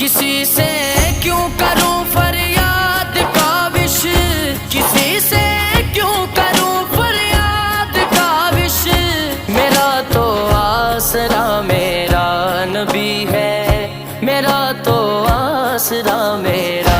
کسی سے کیوں کروں فریاد کاوش، کسی سے کیوں کروں فریاد کاوش، میرا تو آسرا میرا نبی ہے، میرا تو آسرا میرا